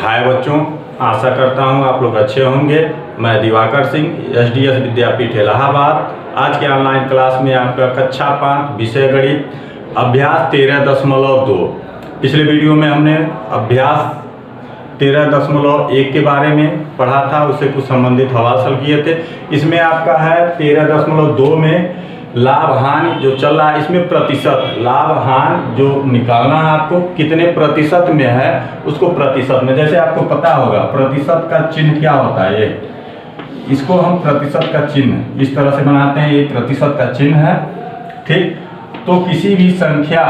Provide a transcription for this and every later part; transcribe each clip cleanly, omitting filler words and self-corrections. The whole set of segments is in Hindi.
हाय बच्चों, आशा करता हूँ आप लोग अच्छे होंगे। मैं दिवाकर सिंह, एसडीएस विद्यापीठ इलाहाबाद। आज के ऑनलाइन क्लास में आपका कक्षा 5 विषय गणित अभ्यास 13.2। पिछले वीडियो में हमने अभ्यास 13.1 के बारे में पढ़ा था, उससे कुछ संबंधित सवाल हल किए थे। इसमें आपका है 13.2 में लाभ हानि जो चल रहा है, इसमें प्रतिशत लाभ हानि जो निकालना है आपको कितने प्रतिशत में है उसको प्रतिशत में, जैसे आपको पता होगा प्रतिशत का चिन्ह क्या होता है, ये इसको हम प्रतिशत का चिन्ह इस तरह से बनाते हैं, ये प्रतिशत का चिन्ह है। ठीक, तो किसी भी संख्या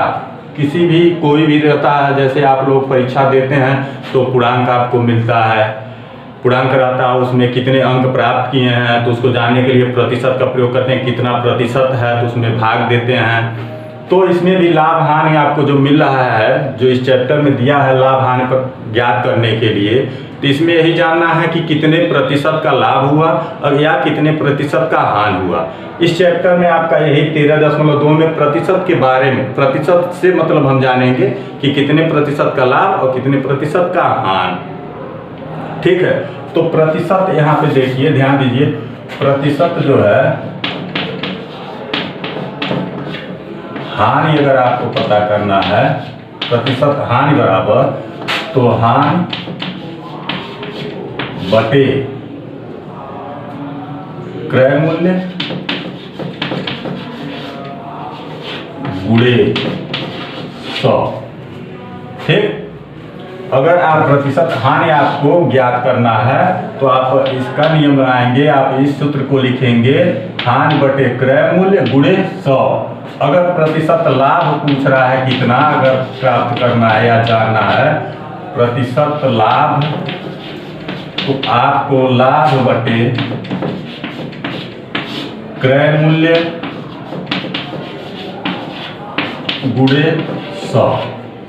किसी भी कोई भी रहता है, जैसे आप लोग परीक्षा देते हैं तो पूर्णांक आपको मिलता है, पूर्णांक रहता है, उसमें कितने अंक प्राप्त किए हैं तो उसको जानने के लिए प्रतिशत का प्रयोग करते हैं, कितना प्रतिशत है तो उसमें भाग देते हैं। तो इसमें भी लाभ हानि आपको जो मिल रहा है, जो इस चैप्टर में दिया है लाभ हानि पर ज्ञात करने के लिए, तो इसमें यही जानना है कि कितने प्रतिशत का लाभ हुआ और या कितने प्रतिशत का हानि हुआ। इस चैप्टर में आपका यही 13.2 में प्रतिशत के बारे में, प्रतिशत से मतलब हम जानेंगे कि कितने प्रतिशत का लाभ और कितने प्रतिशत का हानि। ठीक है, तो प्रतिशत यहाँ पे देखिए, ध्यान दीजिए, प्रतिशत जो है हानि अगर आपको पता करना है, प्रतिशत हानि बराबर तो हानि बटे क्रय मूल्य गुणे 100। ठीक, अगर आप प्रतिशत हानि आपको ज्ञात करना है तो आप इसका नियम बनाएंगे, आप इस सूत्र को लिखेंगे हानि बटे क्रय मूल्य गुणे 100। अगर प्रतिशत लाभ पूछ रहा है कितना अगर प्राप्त करना है या जानना है प्रतिशत लाभ, तो आपको लाभ बटे क्रय मूल्य गुणे 100,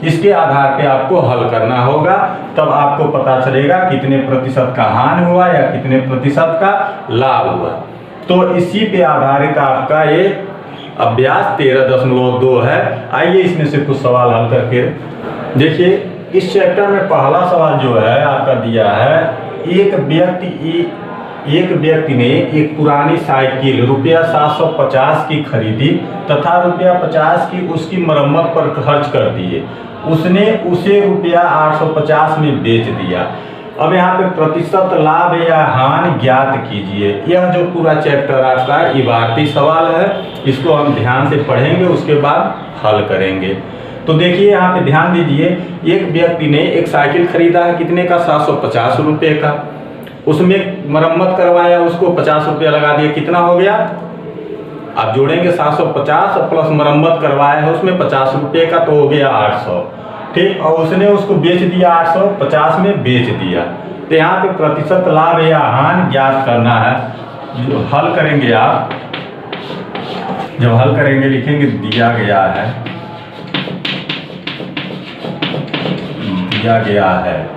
इसके आधार पे आपको हल करना होगा, तब आपको पता चलेगा कितने प्रतिशत का हानि हुआ या कितने प्रतिशत का लाभ हुआ। तो इसी पे आधारित आपका ये अभ्यास 13.2 है। आइए इसमें से कुछ सवाल हल करके देखिए। इस चैप्टर में पहला सवाल जो है आपका दिया है, एक व्यक्ति ने एक पुरानी साइकिल रुपया 750 की खरीदी तथा रुपया 50 की उसकी मरम्मत पर खर्च कर दिए। उसने उसे रुपया 850 में बेच दिया। अब यहाँ पे प्रतिशत लाभ या हानि ज्ञात कीजिए। यह जो पूरा चैप्टर आपका इबारती सवाल है, इसको हम ध्यान से पढ़ेंगे, उसके बाद हल करेंगे। तो देखिए यहाँ पे ध्यान दीजिए, एक व्यक्ति ने एक साइकिल खरीदा है, कितने का, 750 रुपये का। उसमें मरम्मत करवाया, उसको 50 रुपये लगा दिए, कितना हो गया, आप जोड़ेंगे 750 प्लस मरम्मत करवाया है उसमें 50 रुपये का, तो हो गया 800। ठीक, और उसने उसको बेच दिया 850 में बेच दिया। तो यहाँ पे प्रतिशत लाभ या हानि ज्ञात करना है। जो हल करेंगे आप, जब हल करेंगे लिखेंगे दिया गया है।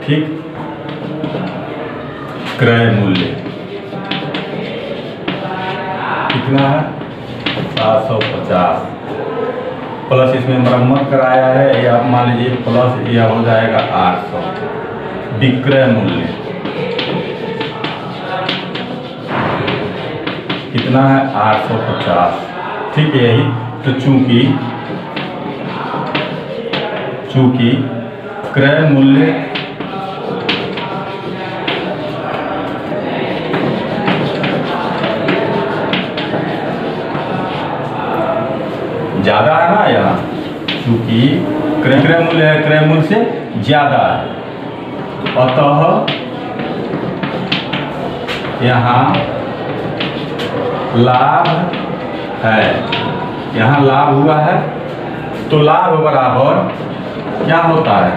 ठीक, क्रय मूल्य कितना है, 750 प्लस इसमें मरम्मत कराया है, या मान लीजिए प्लस यह हो जाएगा 800। विक्रय मूल्य कितना है, 850। ठीक है, यही तो चूंकि क्रय मूल्य ज्यादा है ना, यहाँ क्योंकि क्रय मूल्य है, क्रय मूल्य से ज्यादा है, अतः यहाँ लाभ है, यहाँ लाभ हुआ है। तो लाभ बराबर क्या होता है,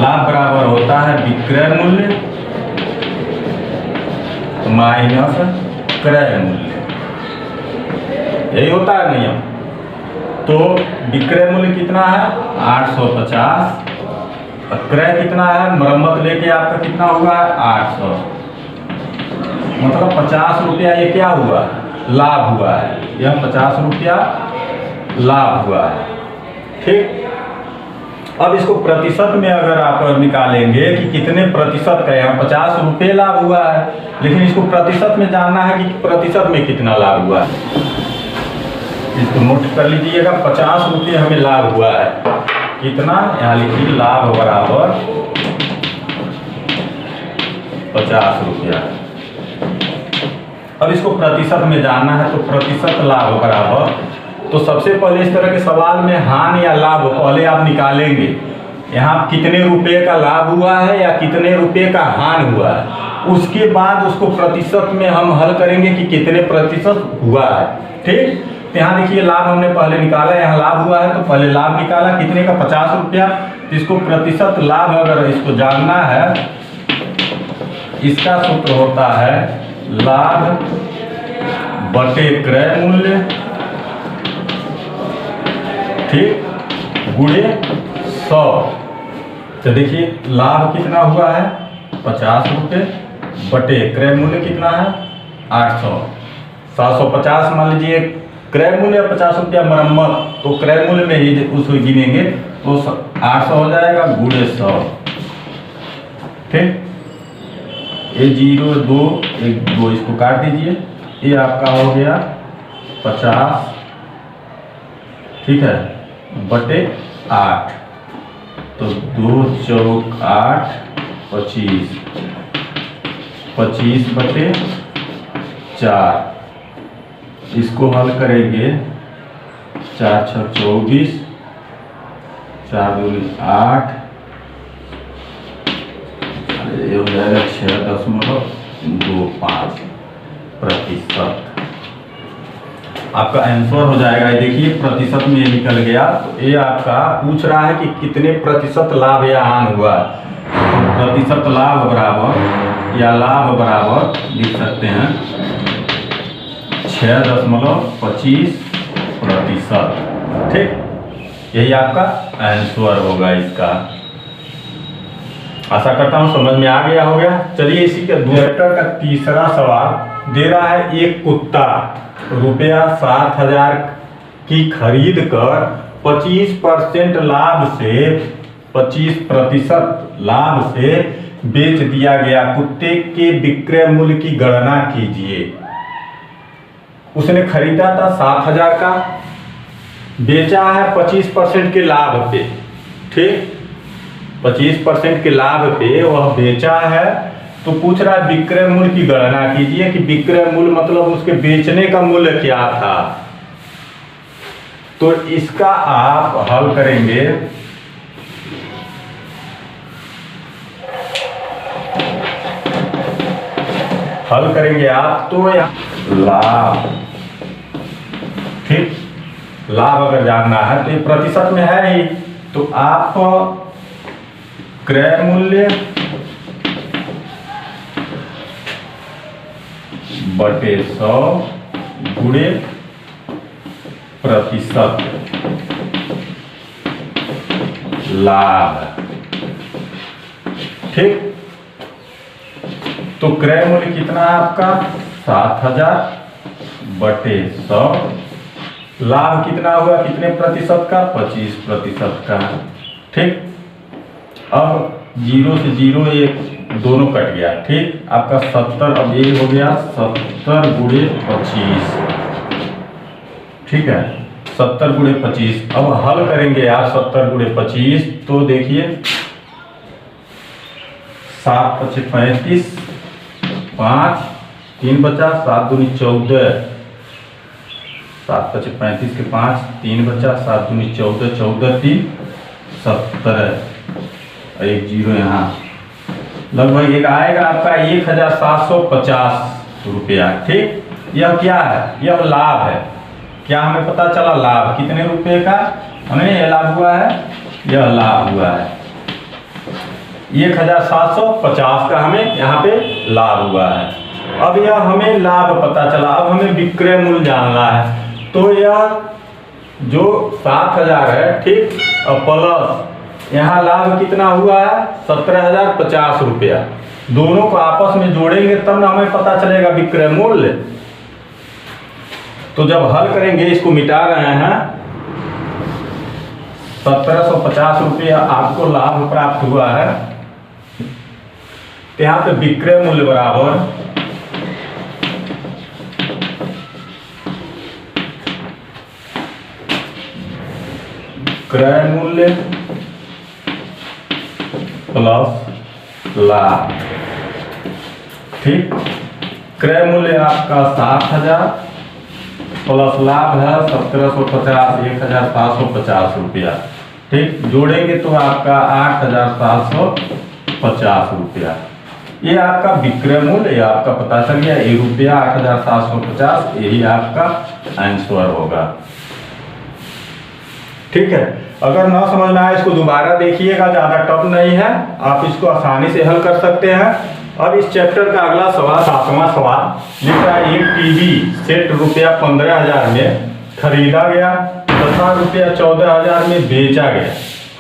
लाभ बराबर होता है विक्रय मूल्य माइनस क्रय मूल्य, यही होता है नियम। तो विक्रय मूल्य कितना है, 850, और क्रय कितना है, मरम्मत लेके आपका कितना हुआ है, 800, मतलब 50 रुपया ये क्या हुआ, लाभ हुआ है, यह 50 रुपया लाभ हुआ है। ठीक, अब इसको प्रतिशत में अगर आप निकालेंगे कि कितने प्रतिशत का, यहाँ 50 रुपये लाभ हुआ है, लेकिन इसको प्रतिशत में जानना है कि प्रतिशत में कितना लाभ हुआ है। इसको नोट कर लीजिएगा, 50 रुपये हमें लाभ हुआ है, कितना, यहाँ लिखिए लाभ बराबर 50 रुपया। अब इसको प्रतिशत में जानना है, तो प्रतिशत लाभ बराबर, तो सबसे पहले इस तरह के सवाल में हान या लाभ पहले आप निकालेंगे। यहाँ कितने रुपए का लाभ हुआ है या कितने रुपए का हान हुआ है, उसके बाद उसको प्रतिशत में हम हल करेंगे कि कितने प्रतिशत हुआ है। ठीक, तो यहाँ देखिए लाभ हमने पहले निकाला, यहाँ लाभ हुआ है तो पहले लाभ निकाला, कितने का, 50 रुपया। इसको प्रतिशत लाभ अगर इसको जानना है, इसका सूत्र होता है लाभ बटे क्रय मूल्य, ठीक, गुणे 100। तो देखिए लाभ कितना हुआ है 50 रुपये, बटे क्रय मूल्य कितना है 800, 750 मान लीजिए क्रय मूल्य 50 रुपया मरम्मत, तो क्रय मूल्य में ही उसको गिनेंगे तो 800 हो जाएगा गुणे 100। ठीक, ये 0 2 1 2 इसको काट दीजिए, ये आपका हो गया 50, ठीक है, बटे 8, तो 2 चौक 8 25, 25 बटे 4, इसको हल करेंगे 4 6 24, 4 2 8, ये हो जाएगा 6.25 प्रतिशत। आपका आंसर हो जाएगा, ये देखिए प्रतिशत में ये निकल गया। तो ये आपका पूछ रहा है कि कितने प्रतिशत लाभ या हानि हुआ, तो प्रतिशत लाभ बराबर या लाभ बराबर लिख सकते हैं 6.25%। ठीक, यही आपका आंसर होगा इसका। आशा करता हूँ समझ में आ गया होगा। चलिए इसी के चैप्टर का तीसरा सवाल दे रहा है, एक कुत्ता रुपया 7,000 की खरीद कर 25% लाभ से 25% लाभ से बेच दिया गया, कुत्ते के विक्रय मूल्य की गणना कीजिए। उसने खरीदा था 7,000 का, बेचा है 25% के लाभ पे। ठीक, 25% के लाभ पे वह बेचा है, तो पूछ रहा है विक्रय मूल्य की गणना कीजिए कि विक्रय मूल्य मतलब उसके बेचने का मूल्य क्या था। तो इसका आप हल करेंगे, आप तो लाभ, ठीक, लाभ अगर जानना है तो ये प्रतिशत में है ही, तो आप क्रय मूल्य बटे 100 गुणे प्रतिशत लाभ। ठीक, तो क्रय मूल्य कितना है आपका 7,000 बटे 100, लाभ कितना हुआ, कितने प्रतिशत का, 25% का। ठीक, अब 0 से 0 ये दोनों कट गया। ठीक, आपका 70, अब ये हो गया 70 गुणे 25। ठीक है, 70 गुणे 25। अब हल करेंगे आप 70 गुणे 25, तो देखिए 7 × 35, 5 3 बचा, 7 दूनी 14, 7 × 35 के 5 3 बचा, 7 दूनी 14, 14 3 17, एक 0 यहाँ, लगभग एक आएगा आपका 1,750 रुपया। ठीक, यह क्या है, यह लाभ है। क्या हमें पता चला, लाभ कितने रुपए का हमें यह लाभ हुआ है, यह लाभ हुआ है 1,750 का हमें यहाँ पे लाभ हुआ है। अब यह हमें लाभ पता चला, अब हमें विक्रय मूल्य जानना है। तो यह जो 7,000 है, ठीक, और प्लस यहाँ लाभ कितना हुआ है 17,050 रुपया, दोनों को आपस में जोड़ेंगे तब ना हमें पता चलेगा विक्रय मूल्य। तो जब हल करेंगे, इसको मिटा रहे हैं, 1750 रुपया आपको लाभ प्राप्त हुआ है। तो यहाँ पे विक्रय मूल्य बराबर क्रय मूल्य प्लस लाभ। ठीक, क्रय मूल्य आपका 60,000 प्लस लाभ है 1750, 1750 रुपया। ठीक, जोड़ेंगे तो आपका 8,750 रुपया। ये आपका विक्रय मूल्य, ये आपका पता चल गया, ये रुपया 8,750, यही आपका आंसर होगा। ठीक है, अगर ना समझ में आए इसको दोबारा देखिएगा, ज़्यादा टफ नहीं है, आप इसको आसानी से हल कर सकते हैं। अब इस चैप्टर का अगला सवाल, 7वां सवाल लिख रहा है, एक टीवी सेट रुपया 15,000 में खरीदा गया तथा रुपया 14,000 में बेचा गया।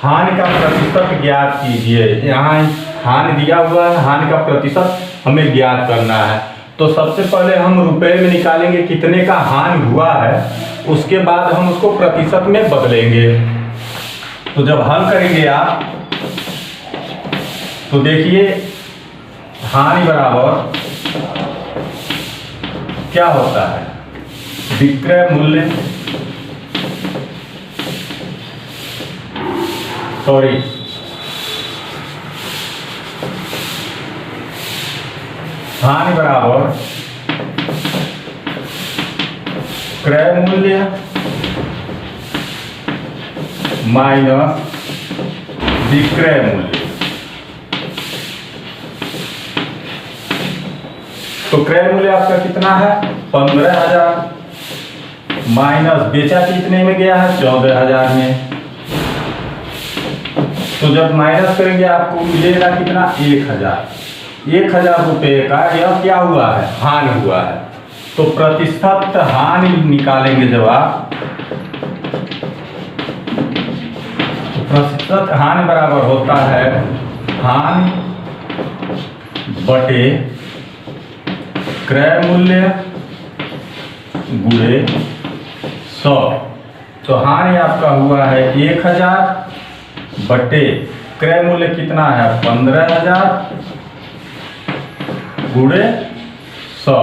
हानि का प्रतिशत ज्ञात कीजिए। यहाँ हानि दिया हुआ है, हानि का प्रतिशत हमें ज्ञात करना है। तो सबसे पहले हम रुपए में निकालेंगे कितने का हानि हुआ है, उसके बाद हम उसको प्रतिशत में बदलेंगे। तो जब हल करेंगे आप तो देखिए हानि बराबर क्या होता है, विक्रय मूल्य, सॉरी हानि बराबर क्रय मूल्य माइनस विक्रय मूल्य। तो क्रय मूल्य आपका कितना है 15,000 माइनस बेचा कितने में गया है 14,000 में। तो जब माइनस करेंगे आपको मिलेगा कितना 1,000 रुपये का यह क्या हुआ है, हानि हुआ है। तो प्रतिशत हानि निकालेंगे जब आप, तो प्रतिशत हानि बराबर होता है हानि बटे क्रय मूल्य गुणे 100। तो हानि आपका हुआ है 1,000 बटे क्रय मूल्य कितना है 15,000 गुणे 100।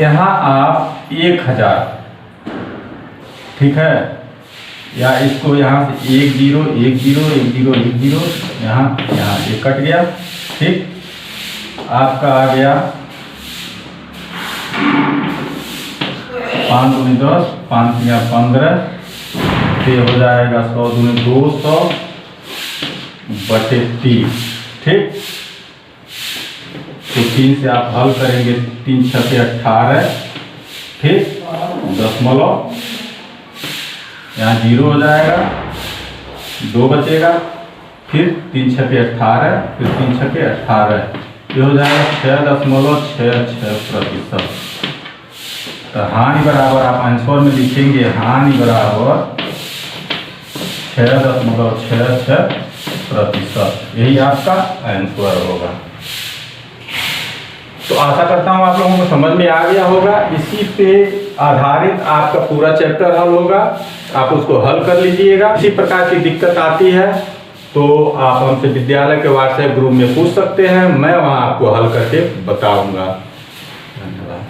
यहाँ आप 1,000, ठीक है, या इसको यहाँ से 1 0 1 0 1 0 1 0 यहाँ ये कट गया। ठीक, आपका आ गया 5 दूनी 10, 5 या 15, ये हो जाएगा 100 दूनी 200 बटे 3। ठीक, तो 3 से आप हल करेंगे, 3 छके 18। ठीक, दशमलव यहाँ 0 हो जाएगा, 2 बचेगा, फिर 3 छके 18, फिर 3 छके 18, ये हो जाएगा 6.66%। तो हानि बराबर आप आंसर में लिखेंगे, हानि बराबर 6.66%, यही आपका आंसर होगा। तो आशा करता हूँ आप लोगों को समझ में आ गया होगा। इसी पे आधारित आपका पूरा चैप्टर हल होगा, आप उसको हल कर लीजिएगा। इसी प्रकार की दिक्कत आती है तो आप हमसे विद्यालय के व्हाट्सएप ग्रुप में पूछ सकते हैं, मैं वहाँ आपको हल करके बताऊंगा। धन्यवाद।